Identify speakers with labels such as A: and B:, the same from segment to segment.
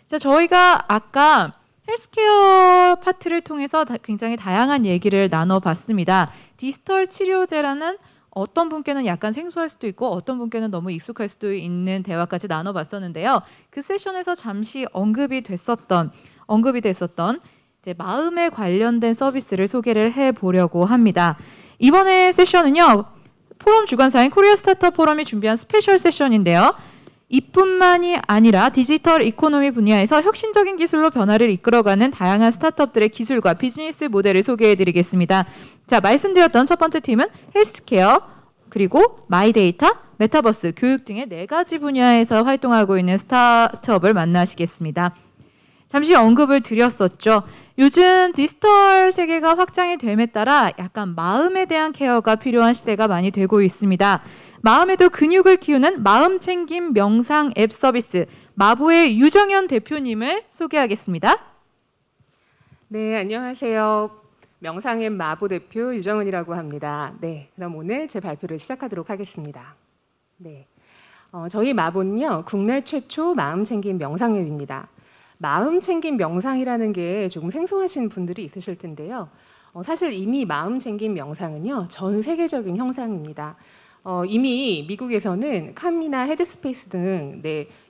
A: 자, 저희가 아까 헬스케어 파트를 통해서 굉장히 다양한 얘기를 나눠봤습니다. 디지털 치료제라는 어떤 분께는 약간 생소할 수도 있고 어떤 분께는 너무 익숙할 수도 있는 대화까지 나눠봤었는데요. 그 세션에서 잠시 언급이 됐었던 이제 마음에 관련된 서비스를 소개를 해보려고 합니다. 이번에 세션은요. 포럼 주관사인 코리아 스타트업 포럼이 준비한 스페셜 세션인데요. 이뿐만이 아니라 디지털 이코노미 분야에서 혁신적인 기술로 변화를 이끌어가는 다양한 스타트업들의 기술과 비즈니스 모델을 소개해드리겠습니다. 자, 말씀드렸던 첫 번째 팀은 헬스케어, 그리고 마이데이터, 메타버스, 교육 등의 4가지 분야에서 활동하고 있는 스타트업을 만나시겠습니다. 잠시 언급을 드렸었죠. 요즘 디지털 세계가 확장이 됨에 따라 약간 마음에 대한 케어가 필요한 시대가 많이 되고 있습니다. 마음에도 근육을 키우는 마음챙김 명상 앱 서비스 마보의 유정현 대표님을 소개하겠습니다.
B: 네, 안녕하세요. 명상앱 마보 대표 유정은이라고 합니다. 네, 그럼 오늘 제 발표를 시작하도록 하겠습니다. 네, 저희 마보는요, 국내 최초 마음챙김 명상앱입니다. 마음챙김 명상이라는 게 조금 생소하신 분들이 있으실 텐데요. 사실 이미 마음챙김 명상은요, 전 세계적인 형상입니다. 이미 미국에서는 캄이나 헤드스페이스 등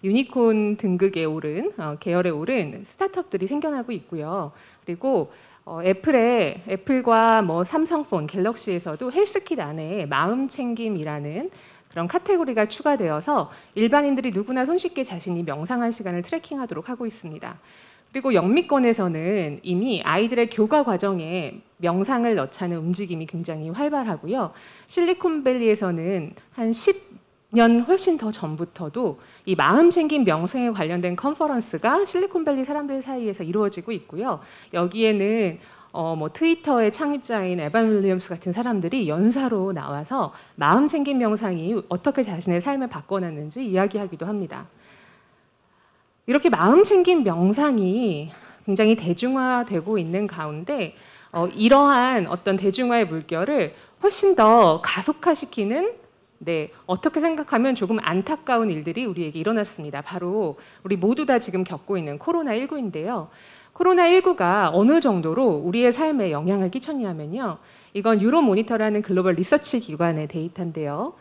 B: 유니콘 등극에 오른 계열에 오른 스타트업들이 생겨나고 있고요. 그리고 애플과 삼성폰, 갤럭시에서도 헬스킷 안에 마음챙김이라는 그런 카테고리가 추가되어서 일반인들이 누구나 손쉽게 자신이 명상한 시간을 트래킹하도록 하고 있습니다. 그리고 영미권에서는 이미 아이들의 교과 과정에 명상을 넣자는 움직임이 굉장히 활발하고요. 실리콘밸리에서는 한 10년 훨씬 더 전부터도 이 마음챙김 명상에 관련된 컨퍼런스가 실리콘밸리 사람들 사이에서 이루어지고 있고요. 여기에는 트위터의 창립자인 에반 윌리엄스 같은 사람들이 연사로 나와서 마음챙김 명상이 어떻게 자신의 삶을 바꿔놨는지 이야기하기도 합니다. 이렇게 마음챙김 명상이 굉장히 대중화되고 있는 가운데 이러한 어떤 대중화의 물결을 훨씬 더 가속화시키는 어떻게 생각하면 조금 안타까운 일들이 우리에게 일어났습니다. 바로 우리 모두 다 지금 겪고 있는 코로나19인데요. 코로나19가 어느 정도로 우리의 삶에 영향을 끼쳤냐면요. 이건 유로모니터라는 글로벌 리서치 기관의 데이터인데요.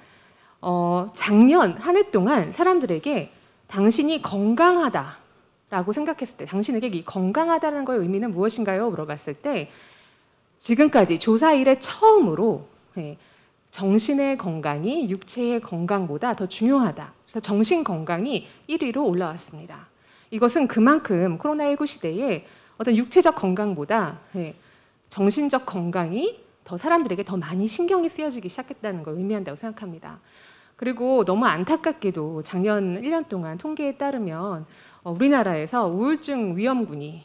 B: 작년 한 해 동안 사람들에게 당신이 건강하다라고 생각했을 때 당신에게 이 건강하다는 거의 의미는 무엇인가요? 물어봤을 때 지금까지 조사 이래 처음으로 정신의 건강이 육체의 건강보다 더 중요하다. 그래서 정신 건강이 1위로 올라왔습니다. 이것은 그만큼 코로나19 시대에 어떤 육체적 건강보다 정신적 건강이 더 사람들에게 더 많이 신경이 쓰여지기 시작했다는 걸 의미한다고 생각합니다. 그리고 너무 안타깝게도 작년 1년 동안 통계에 따르면 우리나라에서 우울증 위험군이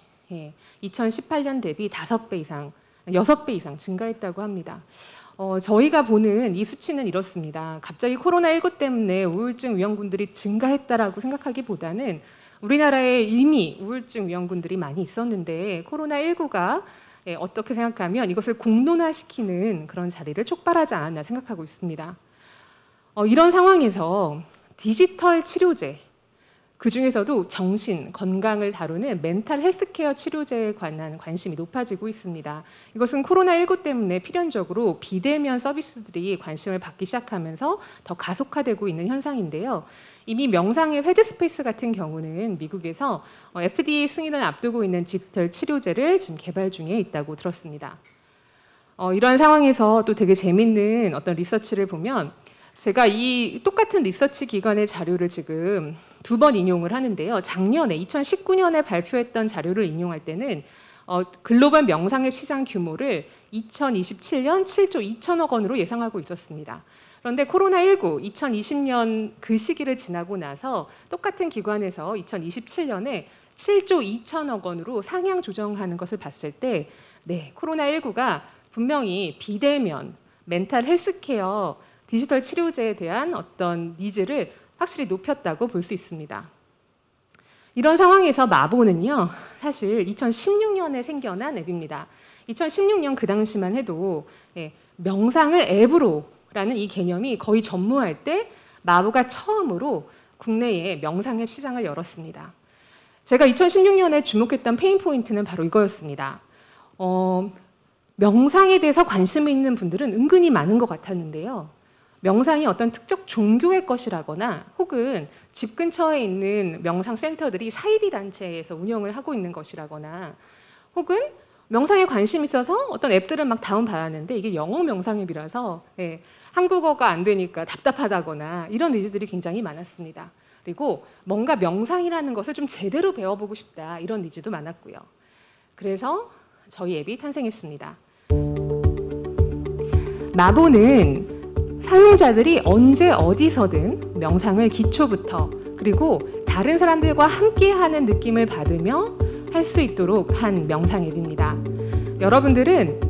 B: 2018년 대비 5배 이상, 6배 이상 증가했다고 합니다. 저희가 보는 이 수치는 이렇습니다. 갑자기 코로나19 때문에 우울증 위험군들이 증가했다라고 생각하기보다는 우리나라에 이미 우울증 위험군들이 많이 있었는데 코로나19가 어떻게 생각하면 이것을 공론화시키는 그런 자리를 촉발하지 않았나 생각하고 있습니다. 이런 상황에서 디지털 치료제, 그중에서도 정신, 건강을 다루는 멘탈 헬스케어 치료제에 관한 관심이 높아지고 있습니다. 이것은 코로나19 때문에 필연적으로 비대면 서비스들이 관심을 받기 시작하면서 더 가속화되고 있는 현상인데요. 이미 명상의 헤드스페이스 같은 경우는 미국에서 FDA 승인을 앞두고 있는 디지털 치료제를 지금 개발 중에 있다고 들었습니다. 이러한 상황에서 또 되게 재밌는 어떤 리서치를 보면 제가 이 똑같은 리서치 기관의 자료를 지금 2번 인용을 하는데요. 작년에 2019년에 발표했던 자료를 인용할 때는 글로벌 명상앱 시장 규모를 2027년 7조 2천억 원으로 예상하고 있었습니다. 그런데 코로나19 2020년 그 시기를 지나고 나서 똑같은 기관에서 2027년에 7조 2천억 원으로 상향 조정하는 것을 봤을 때 코로나19가 분명히 비대면, 멘탈 헬스케어, 디지털 치료제에 대한 어떤 니즈를 확실히 높였다고 볼 수 있습니다. 이런 상황에서 마보는요, 사실 2016년에 생겨난 앱입니다. 2016년 그 당시만 해도 명상을 앱으로라는 이 개념이 거의 전무할 때 마보가 처음으로 국내에 명상앱 시장을 열었습니다. 제가 2016년에 주목했던 페인 포인트는 바로 이거였습니다. 명상에 대해서 관심이 있는 분들은 은근히 많은 것 같았는데요. 명상이 어떤 특정 종교의 것이라거나 혹은 집 근처에 있는 명상 센터들이 사이비 단체에서 운영을 하고 있는 것이라거나 혹은 명상에 관심이 있어서 어떤 앱들을 막 다운받았는데 이게 영어 명상 앱이라서 한국어가 안 되니까 답답하다거나 이런 니즈들이 굉장히 많았습니다. 그리고 뭔가 명상이라는 것을 좀 제대로 배워보고 싶다 이런 니즈도 많았고요. 그래서 저희 앱이 탄생했습니다. 마보는 사용자들이 언제 어디서든 명상을 기초부터 그리고 다른 사람들과 함께하는 느낌을 받으며 할 수 있도록 한 명상 앱입니다. 여러분들은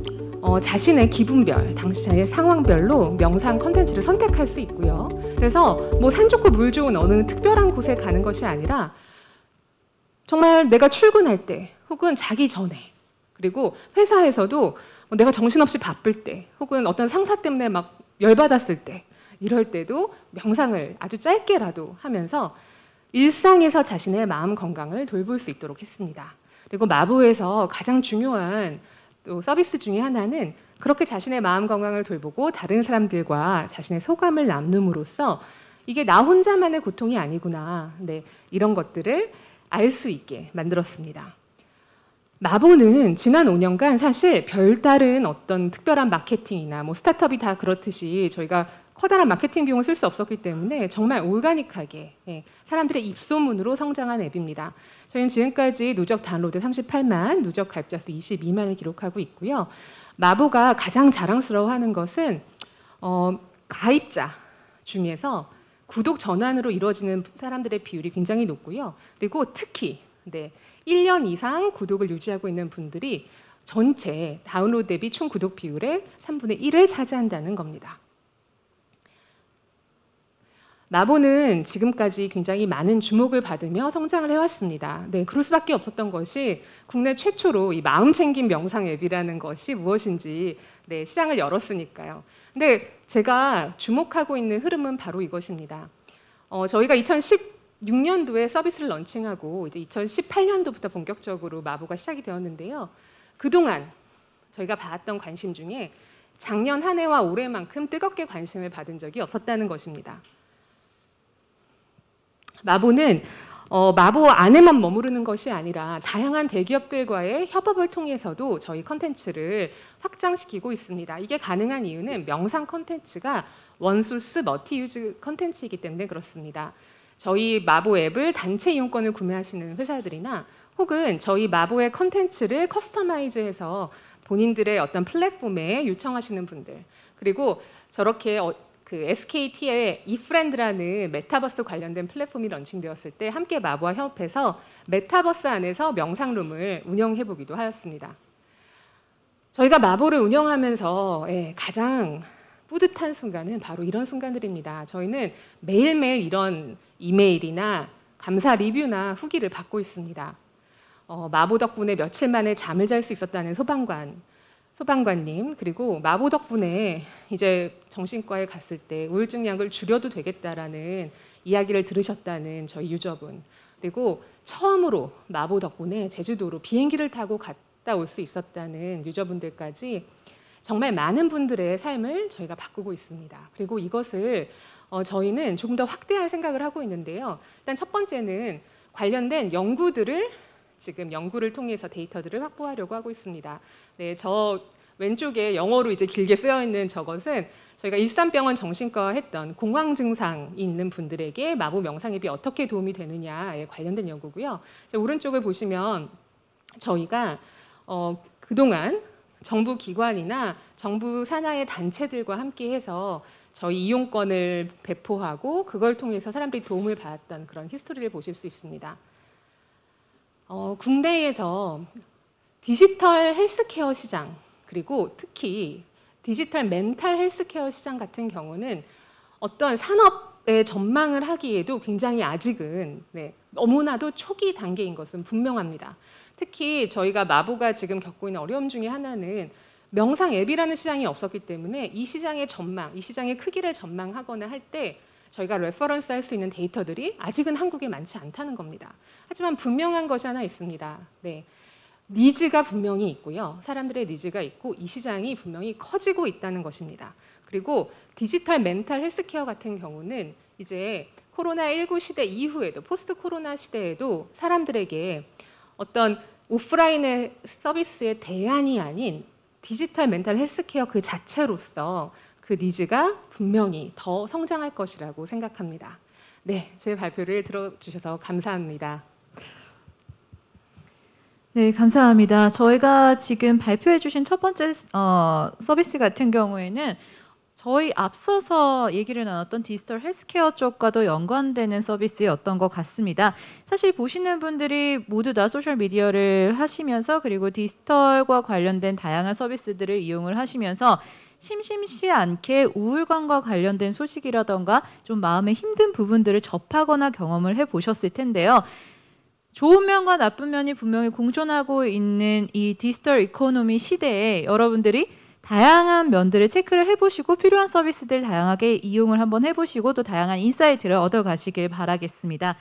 B: 자신의 기분별, 당시의 상황별로 명상 컨텐츠를 선택할 수 있고요. 그래서 뭐 산 좋고 물 좋은 어느 특별한 곳에 가는 것이 아니라 정말 내가 출근할 때 혹은 자기 전에 그리고 회사에서도 내가 정신없이 바쁠 때 혹은 어떤 상사 때문에 막 열받았을 때 이럴 때도 명상을 아주 짧게라도 하면서 일상에서 자신의 마음 건강을 돌볼 수 있도록 했습니다. 그리고 마보에서 가장 중요한 또 서비스 중에 하나는 그렇게 자신의 마음 건강을 돌보고 다른 사람들과 자신의 소감을 나눔으로써 이게 나 혼자만의 고통이 아니구나. 네, 이런 것들을 알 수 있게 만들었습니다. 마보는 지난 5년간 사실 별다른 어떤 특별한 마케팅이나 뭐 스타트업이 다 그렇듯이 저희가 커다란 마케팅 비용을 쓸 수 없었기 때문에 정말 올가닉하게 사람들의 입소문으로 성장한 앱입니다. 저희는 지금까지 누적 다운로드 38만, 누적 가입자 수 22만을 기록하고 있고요. 마보가 가장 자랑스러워하는 것은 가입자 중에서 구독 전환으로 이루어지는 사람들의 비율이 굉장히 높고요. 그리고 특히 1년 이상 구독을 유지하고 있는 분들이 전체 다운로드 대비 총 구독 비율의 3분의 1을 차지한다는 겁니다. 마보는 지금까지 굉장히 많은 주목을 받으며 성장을 해왔습니다. 네, 그럴 수밖에 없었던 것이 국내 최초로 이 마음챙김 명상 앱이라는 것이 무엇인지 시장을 열었으니까요. 근데 제가 주목하고 있는 흐름은 바로 이것입니다. 저희가 2016년도에 서비스를 런칭하고 이제 2018년도부터 본격적으로 마보가 시작이 되었는데요. 그동안 저희가 받았던 관심 중에 작년 한 해와 올해만큼 뜨겁게 관심을 받은 적이 없었다는 것입니다. 마보는 마보 안에만 머무르는 것이 아니라 다양한 대기업들과의 협업을 통해서도 저희 컨텐츠를 확장시키고 있습니다. 이게 가능한 이유는 명상 컨텐츠가 원소스 멀티유즈 컨텐츠이기 때문에 그렇습니다. 저희 마보 앱을 단체 이용권을 구매하시는 회사들이나 혹은 저희 마보의 컨텐츠를 커스터마이즈해서 본인들의 어떤 플랫폼에 요청하시는 분들 그리고 저렇게 그 SKT의 eFriend라는 메타버스 관련된 플랫폼이 런칭되었을 때 함께 마보와 협업해서 메타버스 안에서 명상룸을 운영해 보기도 하였습니다. 저희가 마보를 운영하면서 가장 뿌듯한 순간은 바로 이런 순간들입니다. 저희는 매일매일 이런 이메일이나 감사 리뷰나 후기를 받고 있습니다. 마보 덕분에 며칠 만에 잠을 잘 수 있었다는 소방관님 그리고 마보 덕분에 이제 정신과에 갔을 때 우울증 약을 줄여도 되겠다라는 이야기를 들으셨다는 저희 유저분 그리고 처음으로 마보 덕분에 제주도로 비행기를 타고 갔다 올 수 있었다는 유저분들까지 정말 많은 분들의 삶을 저희가 바꾸고 있습니다. 그리고 이것을 저희는 조금 더 확대할 생각을 하고 있는데요. 일단 첫 번째는 관련된 연구들을 지금 연구를 통해서 데이터들을 확보하려고 하고 있습니다. 네, 저 왼쪽에 영어로 이제 길게 쓰여 있는 저것은 저희가 일산병원 정신과 했던 공황 증상이 있는 분들에게 마보 명상 앱이 어떻게 도움이 되느냐에 관련된 연구고요. 오른쪽을 보시면 저희가 그동안 정부 기관이나 정부 산하의 단체들과 함께해서 저희 이용권을 배포하고 그걸 통해서 사람들이 도움을 받았던 그런 히스토리를 보실 수 있습니다. 국내에서 디지털 헬스케어 시장 그리고 특히 디지털 멘탈 헬스케어 시장 같은 경우는 어떤 산업의 전망을 하기에도 굉장히 아직은 너무나도 초기 단계인 것은 분명합니다. 특히 저희가 마보가 지금 겪고 있는 어려움 중에 하나는 명상 앱이라는 시장이 없었기 때문에 이 시장의 전망, 이 시장의 크기를 전망하거나 할 때 저희가 레퍼런스 할 수 있는 데이터들이 아직은 한국에 많지 않다는 겁니다. 하지만 분명한 것이 하나 있습니다. 네. 니즈가 분명히 있고요. 사람들의 니즈가 있고 이 시장이 분명히 커지고 있다는 것입니다. 그리고 디지털 멘탈 헬스케어 같은 경우는 이제 코로나19 시대 이후에도 포스트 코로나 시대에도 사람들에게 어떤 오프라인의 서비스의 대안이 아닌 디지털 멘탈 헬스케어 그 자체로서 그 니즈가 분명히 더 성장할 것이라고 생각합니다. 네, 제 발표를 들어주셔서 감사합니다.
A: 네, 감사합니다. 저희가 지금 발표해 주신 첫 번째 서비스 같은 경우에는 저희 앞서서 얘기를 나눴던 디지털 헬스케어 쪽과도 연관되는 서비스였던 것 같습니다. 사실 보시는 분들이 모두 다 소셜미디어를 하시면서 그리고 디지털과 관련된 다양한 서비스들을 이용을 하시면서 심심치 않게 우울감과 관련된 소식이라던가 좀 마음에 힘든 부분들을 접하거나 경험을 해보셨을 텐데요. 좋은 면과 나쁜 면이 분명히 공존하고 있는 이 디지털 이코노미 시대에 여러분들이 다양한 면들을 체크를 해보시고 필요한 서비스들 다양하게 이용을 한번 해보시고 또 다양한 인사이트를 얻어가시길 바라겠습니다.